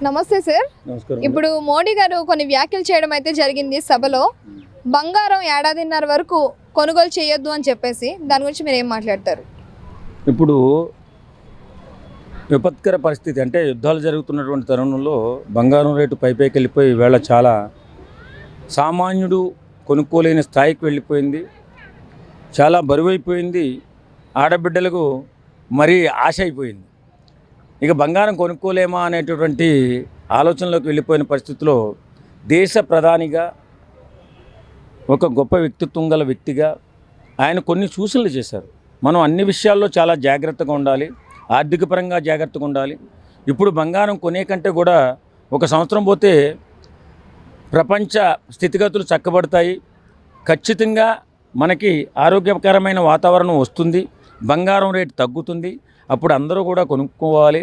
నమస్తే సార్. నమస్కారం. ఇప్పుడు మోడీ గారు కొన్ని వ్యాఖ్యలు చేయడం అయితే జరిగింది సభలో. బంగారం ఏడాదిన్నర వరకు కొనుగోలు చేయొద్దు అని చెప్పేసి దాని గురించి మీరు ఏం మాట్లాడతారు? ఇప్పుడు విపత్కర పరిస్థితి అంటే యుద్ధాలు జరుగుతున్నటువంటి తరుణంలో బంగారం రేటు పైపైకి వెళ్ళిపోయి ఈవేళ చాలా సామాన్యుడు కొనుక్కోలేని స్థాయికి వెళ్ళిపోయింది. చాలా బరువైపోయింది. ఆడబిడ్డలకు మరీ ఆశ అయిపోయింది. ఇక బంగారం కొనుక్కోలేమా అనేటటువంటి ఆలోచనలోకి వెళ్ళిపోయిన పరిస్థితిలో దేశ ప్రధానిగా ఒక గొప్ప వ్యక్తిత్వం గల వ్యక్తిగా ఆయన కొన్ని సూచనలు చేశారు. మనం అన్ని విషయాల్లో చాలా జాగ్రత్తగా ఉండాలి, ఆర్థిక పరంగా జాగ్రత్తగా ఉండాలి. ఇప్పుడు బంగారం కొనే కంటే కూడా ఒక సంవత్సరం పోతే ప్రపంచ స్థితిగతులు చక్కబడతాయి, ఖచ్చితంగా మనకి ఆరోగ్యకరమైన వాతావరణం వస్తుంది, బంగారం రేటు తగ్గుతుంది. అప్పుడు అందరూ కూడా కొనుక్కోవాలి.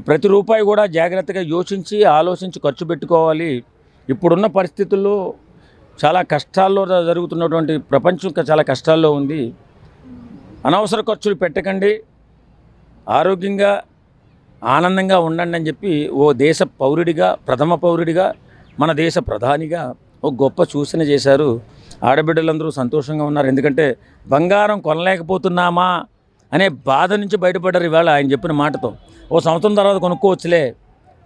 ప్రతి రూపాయి కూడా జాగ్రత్తగా యోచించి ఆలోచించి ఖర్చు పెట్టుకోవాలి. ఇప్పుడున్న పరిస్థితుల్లో చాలా కష్టాల్లో జరుగుతున్నటువంటి ప్రపంచం చాలా కష్టాల్లో ఉంది. అనవసర ఖర్చులు పెట్టకండి, ఆరోగ్యంగా ఆనందంగా ఉండండి అని చెప్పి ఓ దేశ పౌరుడిగా, ప్రథమ పౌరుడిగా, మన దేశ ప్రధానిగా ఒక గొప్ప సూచన చేశారు. ఆడబిడ్డలందరూ సంతోషంగా ఉన్నారు. ఎందుకంటే బంగారం కొనలేకపోతున్నామా అనే బాధ నుంచి బయటపడ్డారు ఇవాళ ఆయన చెప్పిన మాటతో. ఓ సంవత్సరం తర్వాత కొనుక్కోవచ్చులే,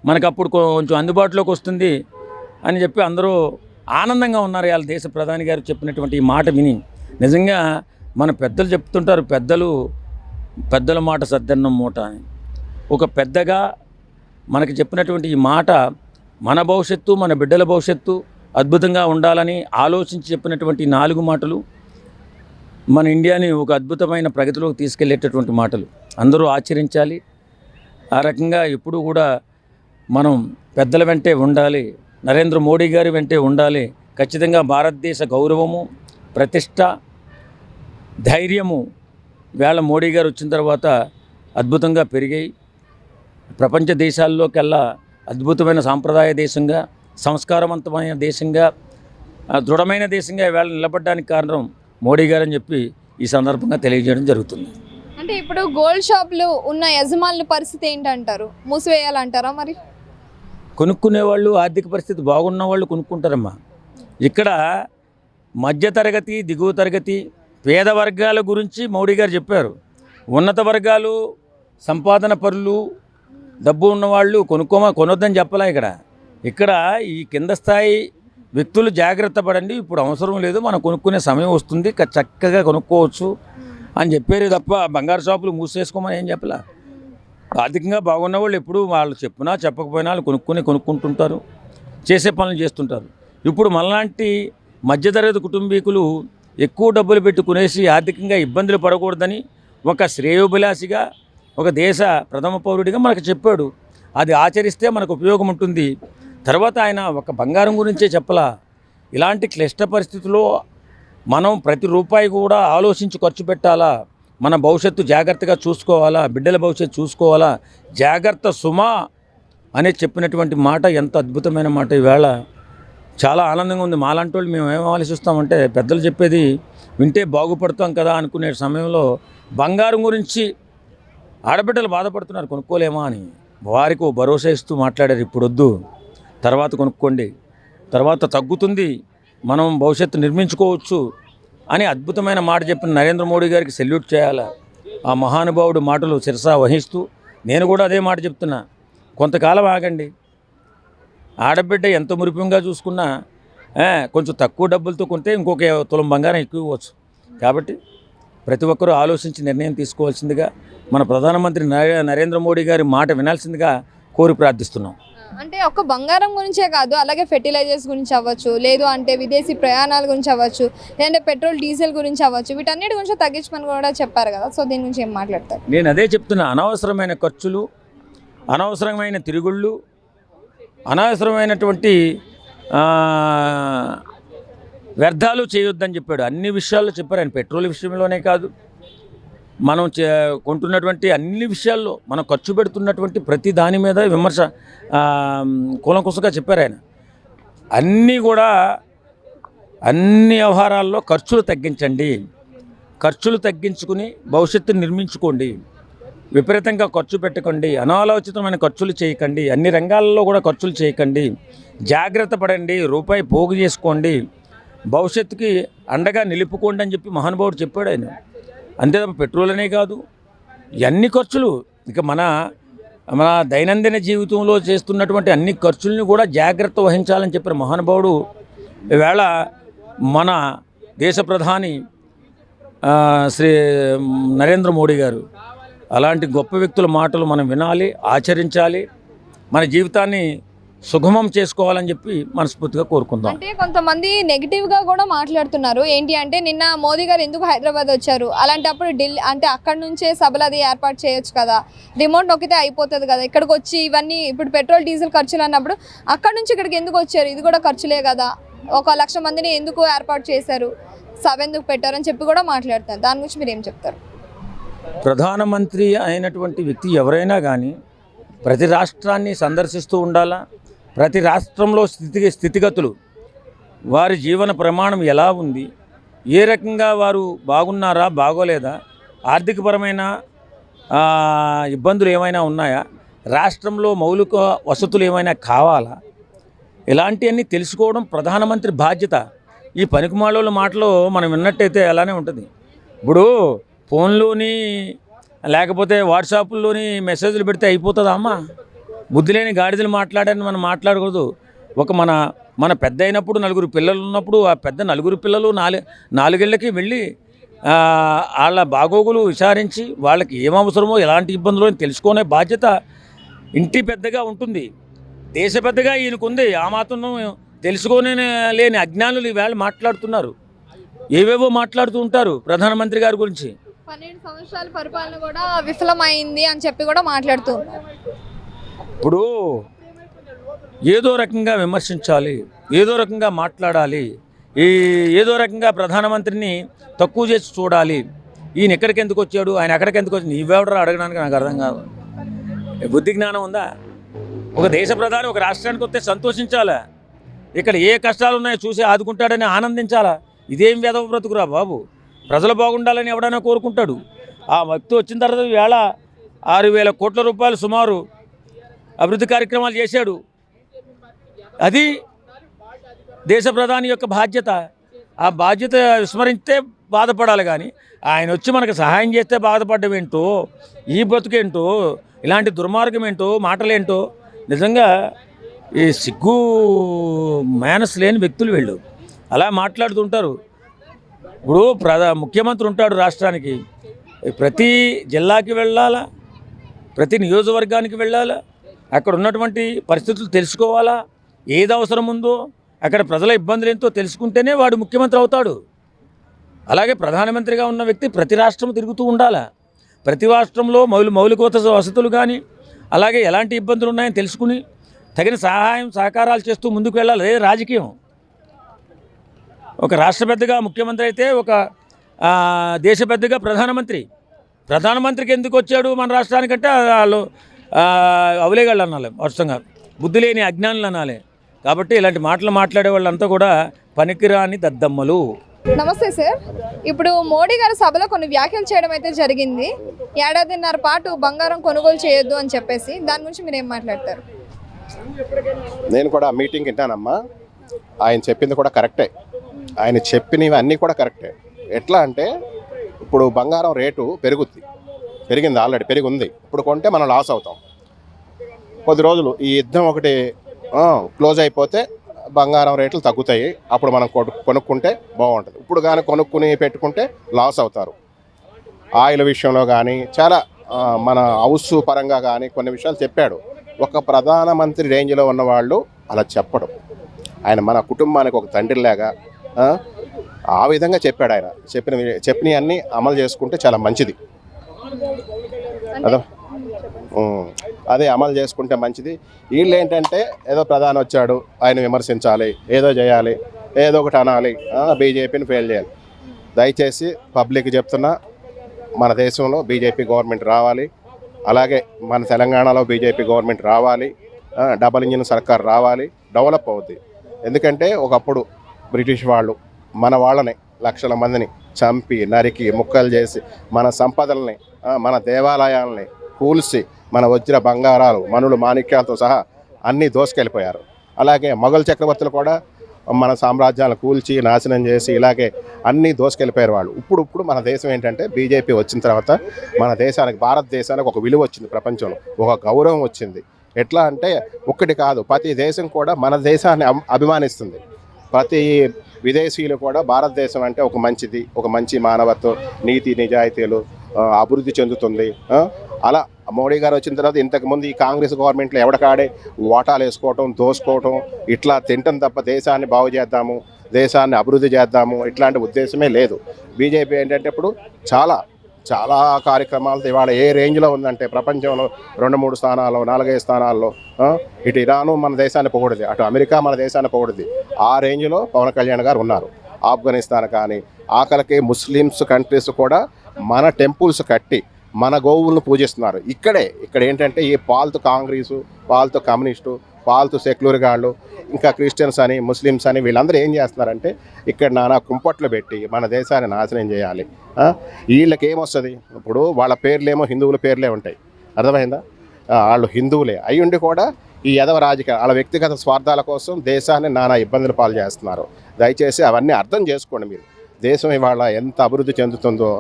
మనకు అప్పుడు కొంచెం అందుబాటులోకి వస్తుంది అని చెప్పి అందరూ ఆనందంగా ఉన్నారు. ఇవాళ దేశ ప్రధాని గారు చెప్పినటువంటి ఈ మాట విని నిజంగా మన పెద్దలు చెప్తుంటారు, పెద్దల మాట సద్దన్నం మూట అని. ఒక పెద్దగా మనకి చెప్పినటువంటి ఈ మాట మన భవిష్యత్తు, మన బిడ్డల భవిష్యత్తు అద్భుతంగా ఉండాలని ఆలోచించి చెప్పినటువంటి 4 మాటలు మన ఇండియాని ఒక అద్భుతమైన ప్రగతిలోకి తీసుకెళ్లేటటువంటి మాటలు. అందరూ ఆచరించాలి. ఆ రకంగా ఎప్పుడూ కూడా మనం పెద్దల వెంటే ఉండాలి, నరేంద్ర మోడీ గారి వెంటే ఉండాలి. ఖచ్చితంగా భారతదేశ గౌరవము, ప్రతిష్ట, ధైర్యము వేళ మోడీ గారు వచ్చిన తర్వాత అద్భుతంగా పెరిగాయి. ప్రపంచ దేశాల్లోకెల్లా అద్భుతమైన సాంప్రదాయ దేశంగా, సంస్కారవంతమైన దేశంగా, దృఢమైన దేశంగా వేళ నిలబడడానికి కారణం మోడీ గారు అని చెప్పి ఈ సందర్భంగా తెలియజేయడం జరుగుతుంది. అంటే ఇప్పుడు గోల్డ్ షాపులు ఉన్న యజమానుల పరిస్థితి ఏంటంటారు? మూసివేయాలంటారా? మరి కొనుక్కునే వాళ్ళు, ఆర్థిక పరిస్థితి బాగున్న వాళ్ళు కొనుక్కుంటారమ్మా. ఇక్కడ మధ్యతరగతి, దిగువ తరగతి, పేద వర్గాల గురించి మోడీ గారు చెప్పారు. ఉన్నత వర్గాలు, సంపాదన పరులు, డబ్బు ఉన్నవాళ్ళు కొనొద్దని చెప్పలే. ఇక్కడ ఈ కింద స్థాయి వ్యక్తులు జాగ్రత్త పడండి, ఇప్పుడు అవసరం లేదు, మనం కొనుక్కునే సమయం వస్తుంది, చక్కగా కొనుక్కోవచ్చు అని చెప్పారు తప్ప బంగారు షాపులు మూసేసుకోమని ఏం చెప్పలే. ఆర్థికంగా బాగున్న వాళ్ళు ఎప్పుడు వాళ్ళు చెప్పినా చెప్పకపోయినా వాళ్ళు కొనుక్కుంటుంటారు, చేసే పనులు చేస్తుంటారు. ఇప్పుడు మనలాంటి మధ్యతరగతి కుటుంబీకులు ఎక్కువ డబ్బులు పెట్టి కొనేసి ఆర్థికంగా ఇబ్బందులు పడకూడదని ఒక శ్రేయోభిలాషిగా, ఒక దేశ ప్రథమ పౌరుడిగా మనకు చెప్పాడు. అది ఆచరిస్తే మనకు ఉపయోగం ఉంటుంది. తర్వాత ఆయన ఒక బంగారం గురించే చెప్పలా, ఇలాంటి క్లిష్ట పరిస్థితుల్లో మనం ప్రతి రూపాయి కూడా ఆలోచించి ఖర్చు పెట్టాలా, మన భవిష్యత్తు జాగ్రత్తగా చూసుకోవాలా, బిడ్డల భవిష్యత్తు చూసుకోవాలా, జాగ్రత్త సుమా అనే చెప్పినటువంటి మాట ఎంత అద్భుతమైన మాట. ఈవేళ చాలా ఆనందంగా ఉంది. మాలాంటి వాళ్ళు మేము ఏం ఆలోచిస్తామంటే పెద్దలు చెప్పేది వింటే బాగుపడతాం కదా అనుకునే సమయంలో బంగారం గురించి ఆడబిడ్డలు బాధపడుతున్నారు కొనుక్కోలేమా అని. వారికి ఓ భరోసా ఇస్తూ మాట్లాడారు, ఇప్పుడు వద్దు, తర్వాత కొనుక్కోండి, తర్వాత తగ్గుతుంది, మనం భవిష్యత్తు నిర్మించుకోవచ్చు అని అద్భుతమైన మాట చెప్పిన నరేంద్ర మోడీ గారికి సెల్యూట్ చేయాలి. ఆ మహానుభావుడు మాటలు శిరసా వహిస్తూ నేను కూడా అదే మాట చెప్తున్నా, కొంతకాలం ఆగండి. ఆడబిడ్డ ఎంత మురిపంగా చూసుకున్నా కొంచెం తక్కువ డబ్బులతో కొంటే ఇంకొక తులం బంగారం ఎక్కువ ఇవ్వచ్చు. కాబట్టి ప్రతి ఒక్కరూ ఆలోచించి నిర్ణయం తీసుకోవాల్సిందిగా మన ప్రధానమంత్రి నరేంద్ర మోడీ గారి మాట వినాల్సిందిగా కోరి ప్రార్థిస్తున్నాం. అంటే ఒక్క బంగారం గురించే కాదు, అలాగే ఫెర్టిలైజర్స్ గురించి అవ్వచ్చు, లేదు అంటే విదేశీ ప్రయాణాల గురించి అవ్వచ్చు, లేదంటే పెట్రోల్ డీజిల్ గురించి అవ్వచ్చు, వీటన్నిటి గురించి తగ్గించమని కూడా చెప్పారు కదా. సో దీని గురించి ఏం మాట్లాడతారు? నేను అదే చెప్తున్నా, అనవసరమైన ఖర్చులు, అనవసరమైన తిరుగుళ్ళు, అనవసరమైనటువంటి వ్యర్థాలు చేయొద్దని చెప్పాడు. అన్ని విషయాల్లో చెప్పారు ఆయన. పెట్రోల్ విషయంలోనే కాదు, మనం కొంటున్నటువంటి అన్ని విషయాల్లో, మనం ఖర్చు పెడుతున్నటువంటి ప్రతి దాని మీద విమర్శ కూలంకుశంగా చెప్పారు ఆయన. అన్నీ కూడా అన్ని వ్యవహారాల్లో ఖర్చులు తగ్గించండి, ఖర్చులు తగ్గించుకుని భవిష్యత్తును నిర్మించుకోండి. విపరీతంగా ఖర్చు పెట్టకండి, అనాలోచితమైన ఖర్చులు చేయకండి, అన్ని రంగాల్లో కూడా ఖర్చులు చేయకండి, జాగ్రత్త పడండి, రూపాయి పోగు చేసుకోండి, భవిష్యత్తుకి అండగా నిలుపుకోండి అని చెప్పి మహానుభావుడు చెప్పాడు ఆయన. అంతే తప్ప పెట్రోల్ అనే కాదు, ఇవన్నీ ఖర్చులు ఇక మన మన దైనందిన జీవితంలో చేస్తున్నటువంటి అన్ని ఖర్చుల్ని కూడా జాగ్రత్త వహించాలని చెప్పిన మహానుభావుడు ఈవేళ మన దేశ ప్రధాని శ్రీ నరేంద్ర మోడీ గారు. అలాంటి గొప్ప వ్యక్తుల మాటలు మనం వినాలి, ఆచరించాలి, మన జీవితాన్ని సుగమం చేసుకోవాలని చెప్పి మనస్ఫూర్తిగా కోరుకుందాం. అంటే కొంతమంది నెగిటివ్గా కూడా మాట్లాడుతున్నారు. ఏంటి అంటే నిన్న మోదీ గారు ఎందుకు హైదరాబాద్ వచ్చారు, అలాంటప్పుడు ఢిల్లీ అంటే అక్కడ నుంచే సభలు అది ఏర్పాటు చేయొచ్చు కదా, రిమోట్ నొక్కితే అయిపోతుంది కదా, ఇక్కడికి వచ్చి ఇవన్నీ ఇప్పుడు పెట్రోల్ డీజిల్ ఖర్చులు అన్నప్పుడు అక్కడ నుంచి ఇక్కడికి ఎందుకు వచ్చారు, ఇది కూడా ఖర్చులే కదా, 1,00,000 మందిని ఎందుకు ఏర్పాటు చేశారు, సభ ఎందుకు పెట్టారని చెప్పి కూడా మాట్లాడుతారు. దాని గురించి మీరు ఏం చెప్తారు? ప్రధానమంత్రి అయినటువంటి వ్యక్తి ఎవరైనా కానీ ప్రతి రాష్ట్రాన్ని సందర్శిస్తూ ఉండాలా, ప్రతి రాష్ట్రంలో స్థితిగతులు, వారి జీవన ప్రమాణం ఎలా ఉంది, ఏ రకంగా వారు బాగున్నారా బాగోలేదా, ఆర్థికపరమైన ఇబ్బందులు ఏమైనా ఉన్నాయా, రాష్ట్రంలో మౌలిక వసతులు ఏమైనా కావాలా, ఇలాంటివన్నీ తెలుసుకోవడం ప్రధానమంత్రి బాధ్యత. ఈ పనికిమాలోళ్ళ మాటలు మనం విన్నట్టయితే అలానే ఉంటుంది. ఇప్పుడు ఫోన్లోని లేకపోతే వాట్సాప్లోని మెసేజ్లు పెడితే అయిపోతుందా అమ్మ? బుద్ధి లేని గాడిదలు మాట్లాడని మనం మాట్లాడకూడదు. ఒక మన పెద్ద అయినప్పుడు 4 పిల్లలు ఉన్నప్పుడు ఆ పెద్ద 4 పిల్లలు నాలుగేళ్లకి వెళ్ళి వాళ్ళ బాగోగులు విచారించి వాళ్ళకి ఏమవసరమో ఎలాంటి ఇబ్బందులు తెలుసుకునే బాధ్యత ఇంటి పెద్దగా ఉంటుంది. దేశ పెద్దగా ఈయనకుంది. ఆ మాత్రం తెలుసుకొని లేని అజ్ఞానులు ఈవేళ మాట్లాడుతున్నారు, ఏవేవో మాట్లాడుతూ ఉంటారు ప్రధానమంత్రి గారి గురించి. 12 సంవత్సరాల పరిపాలన కూడా విఫలమైంది అని చెప్పి కూడా మాట్లాడుతూ ఉన్నారు. ఇప్పుడు ఏదో రకంగా విమర్శించాలి, ఏదో రకంగా మాట్లాడాలి, ఏదో రకంగా ప్రధానమంత్రిని తక్కువ చేసి చూడాలి. ఈయన ఎక్కడికి ఎందుకు వచ్చాడు, ఆయన ఎక్కడికి ఎందుకు వచ్చి నీవెవడరా అడగడానికి నాకు అర్థం కాదు. బుద్ధి జ్ఞానం ఉందా? ఒక దేశ ప్రధాని ఒక రాష్ట్రానికి వస్తే సంతోషించాలా, ఇక్కడ ఏ కష్టాలు ఉన్నాయో చూసి ఆదుకుంటాడని ఆనందించాలా. ఇదేం వెధవ బ్రతుకురా బాబు. ప్రజలు బాగుండాలని ఎవడైనా కోరుకుంటాడు. ఆ వ్యక్తి వచ్చిన తర్వాత వేళ 6,000 కోట్ల రూపాయలు సుమారు అభివృద్ధి కార్యక్రమాలు చేశాడు. అది దేశ ప్రధాని యొక్క బాధ్యత. ఆ బాధ్యత విస్మరిస్తే బాధపడాలి కానీ ఆయన వచ్చి మనకు సహాయం చేస్తే బాధపడడం ఏంటో, ఈ బతుకేంటో, ఇలాంటి దుర్మార్గం ఏంటో, మాటలేంటో, నిజంగా ఈ సిగ్గు మేనస్ లేని వ్యక్తులు వీళ్ళు అలా మాట్లాడుతుంటారు. ఇప్పుడు ముఖ్యమంత్రి ఉంటాడు రాష్ట్రానికి, ప్రతి జిల్లాకి వెళ్ళాలా, ప్రతి నియోజకవర్గానికి వెళ్ళాలా, అక్కడ ఉన్నటువంటి పరిస్థితులు తెలుసుకోవాలా, ఏది అవసరం ఉందో, అక్కడ ప్రజల ఇబ్బందులు ఏంటో తెలుసుకుంటేనే వాడు ముఖ్యమంత్రి అవుతాడు. అలాగే ప్రధానమంత్రిగా ఉన్న వ్యక్తి ప్రతి రాష్ట్రం తిరుగుతూ ఉండాలా, ప్రతి రాష్ట్రంలో మౌలిక వసతులు కానీ అలాగే ఎలాంటి ఇబ్బందులు ఉన్నాయని తెలుసుకుని తగిన సహాయం సహకారాలు చేస్తూ ముందుకు వెళ్ళాలి. అదే రాజకీయం. ఒక రాష్ట్ర పెద్దగా ముఖ్యమంత్రి అయితే, ఒక దేశ పెద్దగా ప్రధానమంత్రికి ఎందుకు వచ్చాడు మన రాష్ట్రానికంటే వాళ్ళు అవలేగాళ్ళు అనాలి, వర్షంగా బుద్ధి లేని అజ్ఞానులు అనాలి. కాబట్టి ఇలాంటి మాటలు మాట్లాడే వాళ్ళంతా కూడా పనికిరాని దద్దమ్మలు. నమస్తే సార్. ఇప్పుడు మోడీ గారి సభలో కొన్ని వ్యాఖ్యలు చేయడం అయితే జరిగింది. 1.5 పాటు బంగారం కొనుగోలు చేయొద్దు అని చెప్పేసి, దాని గురించి మీరు ఏం మాట్లాడతారు? నేను కూడా మీటింగ్ వింటానమ్మా. ఆయన చెప్పింది కూడా కరెక్టే, ఆయన చెప్పినవి అన్నీ కూడా కరెక్టే. ఎట్లా అంటే ఇప్పుడు బంగారం రేటు పెరిగింది, ఆల్రెడీ పెరిగింది. ఇప్పుడు కొంటే మనం లాస్ అవుతాం. కొద్ది రోజులు ఈ యుద్ధం ఒకటి క్లోజ్ అయిపోతే బంగారం రేట్లు తగ్గుతాయి. అప్పుడు మనం కొనుక్కుంటే బాగుంటుంది. ఇప్పుడు కానీ కొనుక్కుని పెట్టుకుంటే లాస్ అవుతారు. ఆయిల్ విషయంలో కానీ చాలా మన హౌస్ పరంగా కానీ కొన్ని విషయాలు చెప్పాడు. ఒక ప్రధానమంత్రి రేంజ్లో ఉన్నవాళ్ళు అలా చెప్పడం, ఆయన మన కుటుంబానికి ఒక తండ్రిలాగా ఆ విధంగా చెప్పాడు. ఆయన చెప్పినవన్నీ అమలు చేసుకుంటే చాలా మంచిది. అదే అమలు చేసుకుంటే మంచిది. వీళ్ళు ఏంటంటే ఏదో ప్రధాని వచ్చాడు, ఆయన విమర్శించాలి, ఏదో చేయాలి, ఏదో ఒకటి అనాలి, బీజేపీని ఫెయిల్ చేయాలి. దయచేసి పబ్లిక్ చెప్తున్నా, మన దేశంలో బీజేపీ గవర్నమెంట్ రావాలి. అలాగే మన తెలంగాణలో బీజేపీ గవర్నమెంట్ రావాలి. డబుల్ ఇంజిన్ సర్కార్ రావాలి. డెవలప్ అవుద్ది. ఎందుకంటే ఒకప్పుడు బ్రిటిష్ వాళ్ళు మన వాళ్ళని లక్షల మందిని చంపి నరికి ముక్కలు చేసి మన సంపదల్ని మన దేవాలయాల్ని కూల్చి మన వజ్ర బంగారాలు మనులు మాణిక్యాలతో సహా అన్నీ దోసుకెళ్ళిపోయారు. అలాగే మొఘల్ చక్రవర్తులు కూడా మన సామ్రాజ్యాలను కూల్చి నాశనం చేసి ఇలాగే అన్నీ దోసుకెళ్ళిపోయారు వాళ్ళు. ఇప్పుడు మన దేశం ఏంటంటే బీజేపీ వచ్చిన తర్వాత మన దేశానికి భారతదేశానికి ఒక విలువ వచ్చింది, ప్రపంచంలో ఒక గౌరవం వచ్చింది. ఎట్లా అంటే ఒక్కటి కాదు, ప్రతి దేశం కూడా మన దేశాన్ని అభిమానిస్తుంది. ప్రతి విదేశీయులు కూడా భారతదేశం అంటే ఒక మంచిది, ఒక మంచి మానవత్వం, నీతి నిజాయితీలు అభివృద్ధి చెందుతుంది. అలా మోడీ గారు వచ్చిన తర్వాత ఇంతకుముందు ఈ కాంగ్రెస్ గవర్నమెంట్లో ఎవడకాడే ఓటాలు వేసుకోవటం, దోసుకోవటం, ఇట్లా తింటం తప్ప దేశాన్ని బాగు చేద్దాము, దేశాన్ని అభివృద్ధి చేద్దాము ఇట్లాంటి ఉద్దేశమే లేదు. బీజేపీ ఏంటంటే ఇప్పుడు చాలా చాలా కార్యక్రమాలతో ఇవాళ ఏ రేంజ్లో ఉందంటే ప్రపంచంలో 2-3 స్థానాల్లో 4-5 స్థానాల్లో ఇటు ఇరాను మన దేశాన్ని పొగడుది, అటు అమెరికా మన దేశాన్ని పొగడుది. ఆ రేంజ్లో పవన్ కళ్యాణ్ గారు ఉన్నారు. ఆఫ్ఘనిస్తాన్ కానీ ఆఖరికి ముస్లిమ్స్ కంట్రీస్ కూడా మన టెంపుల్స్ కట్టి మన గోవులను పూజిస్తున్నారు. ఇక్కడ ఏంటంటే ఈ పాల్తు కాంగ్రెసు, పాల్తు కమ్యూనిస్టు, పాల్తు సెక్యులర్ గాళ్ళు, ఇంకా క్రిస్టియన్స్ అని ముస్లిమ్స్ అని వీళ్ళందరూ ఏం చేస్తున్నారంటే ఇక్కడ నానా కుంపట్లు పెట్టి మన దేశాన్ని నాశనం చేయాలి. వీళ్ళకి ఏమొస్తుంది? ఇప్పుడు వాళ్ళ పేర్లేమో హిందువుల పేర్లే ఉంటాయి, అర్థమైందా? వాళ్ళు హిందువులే అయ్యుండి కూడా ఈ యదవ రాజకీయ వాళ్ళ వ్యక్తిగత స్వార్థాల కోసం దేశాన్ని నానా ఇబ్బందులు పాలు చేస్తున్నారు. దయచేసి అవన్నీ అర్థం చేసుకోండి మీరు. దేశం ఇవాళ ఎంత అభివృద్ధి చెందుతుందో.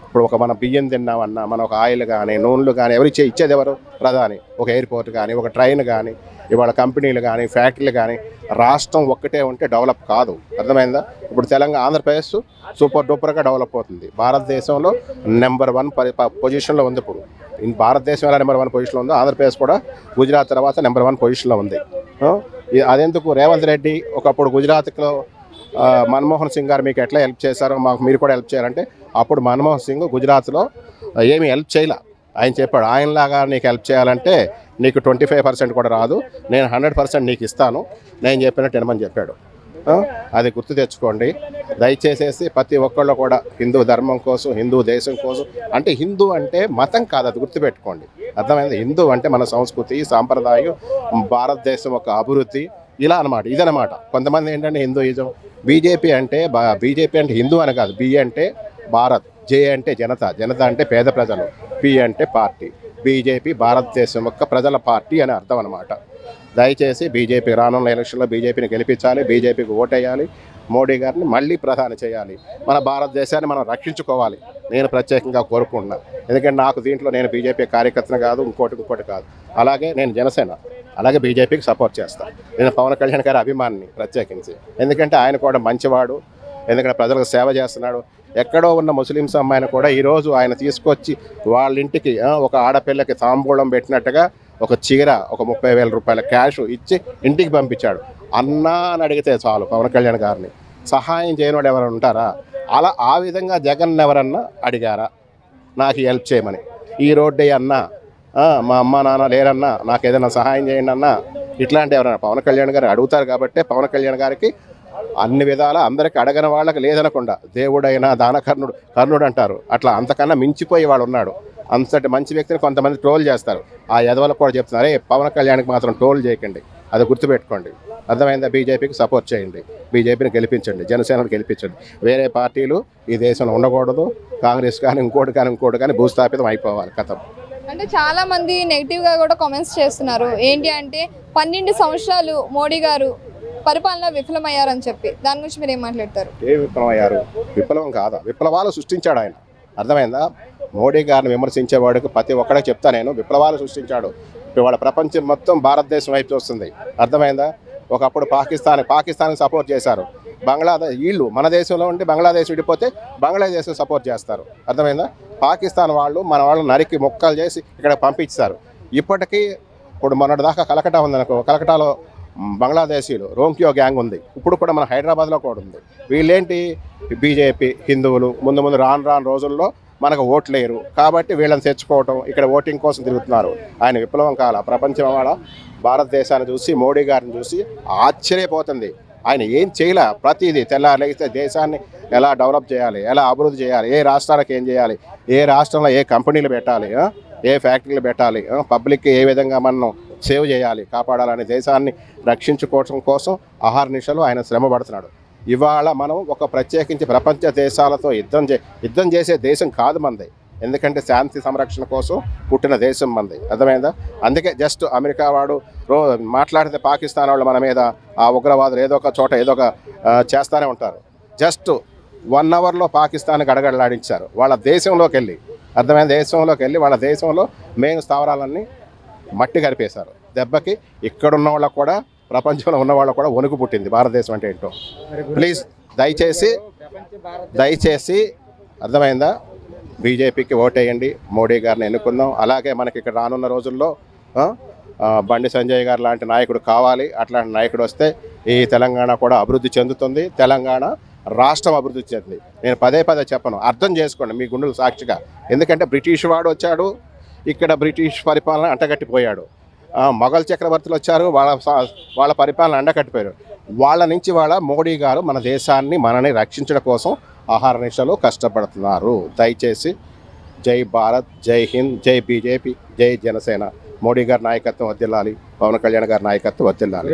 ఇప్పుడు ఒక మన బియ్యం తిన్నామన్నా, మన ఒక ఆయిల్ కానీ నూనెలు కానీ ఎవరు ఇచ్చేది ఎవరు? ప్రధాని. ఒక ఎయిర్పోర్ట్ కానీ, ఒక ట్రైన్ కానీ, ఇవాళ కంపెనీలు కానీ, ఫ్యాక్టరీలు కానీ, రాష్ట్రం ఒక్కటే ఉంటే డెవలప్ కాదు, అర్థమైందా? ఇప్పుడు ఆంధ్రప్రదేశ్ సూపర్ డూపర్గా డెవలప్ అవుతుంది. భారతదేశంలో నెంబర్ 1 పొజిషన్లో ఉంది. ఇప్పుడు భారతదేశం ఎలా నెంబర్ 1 పొజిషన్లో ఉందో ఆంధ్రప్రదేశ్ కూడా గుజరాత్ తర్వాత నెంబర్ 1 పొజిషన్లో ఉంది. అదెందుకు? రేవంత్ రెడ్డి ఒకప్పుడు గుజరాత్లో మన్మోహన్ సింగ్ గారు మీకు ఎట్లా హెల్ప్ చేశారో మాకు మీరు కూడా హెల్ప్ చేయాలంటే అప్పుడు మన్మోహన్ సింగ్ గుజరాత్లో ఏమీ హెల్ప్ చేయలే. ఆయన చెప్పాడు, ఆయనలాగా నీకు హెల్ప్ చేయాలంటే నీకు 25% కూడా రాదు, నేను 100% నీకు ఇస్తాను, నేను చెప్పినట్టు వినమని చెప్పాడు. అది గుర్తు తెచ్చుకోండి దయచేసేసి. ప్రతి ఒక్కళ్ళు కూడా హిందూ ధర్మం కోసం, హిందూ దేశం కోసం, అంటే హిందూ అంటే మతం కాదు, అది గుర్తుపెట్టుకోండి, అర్థమైంది? హిందూ అంటే మన సంస్కృతి, సాంప్రదాయం, భారతదేశం ఒక అభివృద్ధి, ఇలా అనమాట, ఇదనమాట. కొంతమంది ఏంటంటే హిందూయిజం, బీజేపీ అంటే హిందూ అని కాదు, బి అంటే భారత్, జే అంటే జనత, జనత అంటే పేద ప్రజలు, పి అంటే పార్టీ. బీజేపీ భారతదేశం యొక్క ప్రజల పార్టీ అని అర్థం అనమాట. దయచేసి బీజేపీ రానున్న ఎలక్షన్లో బీజేపీని గెలిపించాలి, బీజేపీకి ఓటేయాలి, మోడీ గారిని మళ్ళీ ప్రధాని చేయాలి, మన భారతదేశాన్ని మనం రక్షించుకోవాలి. నేను ప్రత్యేకంగా కోరుకుంటున్నాను, ఎందుకంటే నాకు దీంట్లో నేను బీజేపీ కార్యకర్తను కాదు, ఇంకోటి కాదు. అలాగే నేను జనసేన, అలాగే బీజేపీకి సపోర్ట్ చేస్తాను. నేను పవన్ కళ్యాణ్ గారి అభిమానిని ప్రత్యేకించి, ఎందుకంటే ఆయన కూడా మంచివాడు, ఎందుకంటే ప్రజలకు సేవ చేస్తున్నాడు. ఎక్కడో ఉన్న ముస్లిమ్స్ అమ్మాయిని కూడా ఈరోజు ఆయన తీసుకొచ్చి వాళ్ళ ఇంటికి ఒక ఆడపిల్లకి తాంబూలం పెట్టినట్టుగా ఒక చీర, ఒక 30,000 రూపాయల క్యాష్ ఇచ్చి ఇంటికి పంపించాడు. అన్నా అని అడిగితే చాలు పవన్ కళ్యాణ్ గారిని. సహాయం చేయనోడు ఎవరైనా ఉంటారా? ఆ విధంగా జగన్ ఎవరన్నా అడిగారా నాకు హెల్ప్ చేయమని? ఈ రోడ్డు అన్నా, మా అమ్మ నాన్న లేరన్నా నాకు ఏదైనా సహాయం చేయండి అన్నా, ఇట్లాంటి ఎవరైనా పవన్ కళ్యాణ్ గారు అడుగుతారు. కాబట్టి పవన్ కళ్యాణ్ గారికి అన్ని విధాల అందరికి అడగని వాళ్ళకి లేదనకుండా దేవుడైనా కర్ణుడు అంటారు, అట్లా అంతకన్నా మించిపోయి వాడు ఉన్నాడు. అంతటి మంచి వ్యక్తిని కొంతమంది ట్రోల్ చేస్తారు. ఆ యదవలకు కూడా చెప్తున్నారు, పవన్ కళ్యాణ్కి మాత్రం ట్రోల్ చేయకండి, అది గుర్తుపెట్టుకోండి, అర్థమైందా? బీజేపీకి సపోర్ట్ చేయండి, బీజేపీని గెలిపించండి, జనసేనను గెలిపించండి. వేరే పార్టీలు ఈ దేశంలో ఉండకూడదు. కాంగ్రెస్ కానీ ఇంకోటి కానీ భూస్థాపితం అయిపోవాలి, కథం. అంటే చాలా మంది నెగిటివ్గా కూడా కామెంట్స్ చేస్తున్నారు. ఏంటి అంటే 12 సంవత్సరాలు మోడీ గారు పరిపాలన విఫలమయ్యారని చెప్పి, దాని గురించి మీరు ఏం మాట్లాడతారు? ఏ విఫలమయ్యారు? విప్లవం కాదా, విప్లవాలు సృష్టించాడు ఆయన, అర్థమైందా? మోడీ గారిని విమర్శించేవాడికి ప్రతి ఒక్కడే చెప్తా నేను, విప్లవాలు సృష్టించాడు. ఇప్పుడు వాళ్ళ ప్రపంచం మొత్తం భారతదేశం వైపు చూస్తుంది, అర్థమైందా? ఒకప్పుడు పాకిస్తాన్కి సపోర్ట్ చేశారు, వీళ్ళు మన దేశంలో ఉండి బంగ్లాదేశ్ విడిపోతే బంగ్లాదేశ్ సపోర్ట్ చేస్తారు, అర్థమైందా? పాకిస్తాన్ వాళ్ళు మన వాళ్ళు నరికి మొక్కలు చేసి ఇక్కడ పంపించారు. ఇప్పటికీ ఇప్పుడు మొన్నటిదాకా కలకటా ఉందనుకో, కలకటాలో బంగ్లాదేశీలు రోంకియో గ్యాంగ్ ఉంది, ఇప్పుడు కూడా మన హైదరాబాద్లో కూడా ఉంది. వీళ్ళేంటి? బీజేపీ హిందువులు, ముందు రాను రోజుల్లో మనకు ఓట్లేరు కాబట్టి వీళ్ళని తెచ్చుకోవటం, ఇక్కడ ఓటింగ్ కోసం తిరుగుతున్నారు. ఆయన విప్లవం కాల, ప్రపంచం వాళ్ళ భారతదేశాన్ని చూసి మోడీ గారిని చూసి ఆశ్చర్యపోతుంది. ఆయన ఏం చేయలే, ప్రతిదీ తెల్లారైతే దేశాన్ని ఎలా డెవలప్ చేయాలి, ఎలా అభివృద్ధి చేయాలి, ఏ రాష్ట్రాలకు ఏం చేయాలి, ఏ రాష్ట్రంలో ఏ కంపెనీలు పెట్టాలి, ఏ ఫ్యాక్టరీలు పెట్టాలి, పబ్లిక్కి ఏ విధంగా మనం సేవ్ చేయాలి, కాపాడాలని, దేశాన్ని రక్షించుకోవడం కోసం ఆహార నిశలు ఆయన శ్రమ పడుతున్నాడు. ఇవాళ మనం ఒక ప్రత్యేకించి ప్రపంచ దేశాలతో యుద్ధం చేసే దేశం కాదు మనది. ఎందుకంటే శాంతి సంరక్షణ కోసం పుట్టిన దేశం మనది, అర్థమైందా? అందుకే జస్ట్ అమెరికా వాడు మాట్లాడితే పాకిస్తాన్ వాళ్ళు మన మీద ఆ ఉగ్రవాదులు ఏదో ఒక చోట ఏదో ఒక చేస్తూనే ఉంటారు. జస్ట్ 1 అవర్లో పాకిస్తాన్ గడగడలాడించారు వాళ్ళ దేశంలోకి వెళ్ళి, అర్థమైన దేశంలోకి వెళ్ళి వాళ్ళ దేశంలో మెయిన్ స్థావరాలన్నీ మట్టి కరిపేశారు. దెబ్బకి ఇక్కడున్న వాళ్ళకు కూడా ప్రపంచంలో ఉన్న వాళ్ళకు కూడా వణుకు పుట్టింది భారతదేశం అంటే ఏంటో. ప్లీజ్ దయచేసి అర్థమైందా, బీజేపీకి ఓటేయండి, మోడీ గారిని ఎన్నుకుందాం. అలాగే మనకి ఇక్కడ రానున్న రోజుల్లో బండి సంజయ్ గారు లాంటి నాయకుడు కావాలి. అట్లాంటి నాయకుడు వస్తే ఈ తెలంగాణ కూడా అభివృద్ధి చెందుతుంది, తెలంగాణ రాష్ట్రం అభివృద్ధి చెందుతుంది. నేను పదే చెప్పను, అర్థం చేసుకోండి మీ గుండెలు సాక్షిగా. ఎందుకంటే బ్రిటిష్ వాడు వచ్చాడు, ఇక్కడ బ్రిటిష్ పరిపాలన అంటగట్టిపోయాడు. మొఘల్ చక్రవర్తులు వచ్చారు, వాళ్ళ పరిపాలన అండకట్టిపోయారు. వాళ్ళ నుంచి మోడీ గారు మన దేశాన్ని మనని రక్షించడం కోసం ఆహార నిశలు కష్టపడుతున్నారు. దయచేసి జై భారత్, జై హింద్, జై బీజేపీ, జై జనసేన. మోడీ గారి నాయకత్వం వర్ధిల్లాలి, పవన్ కళ్యాణ్ గారి నాయకత్వం వర్ధిల్లాలి.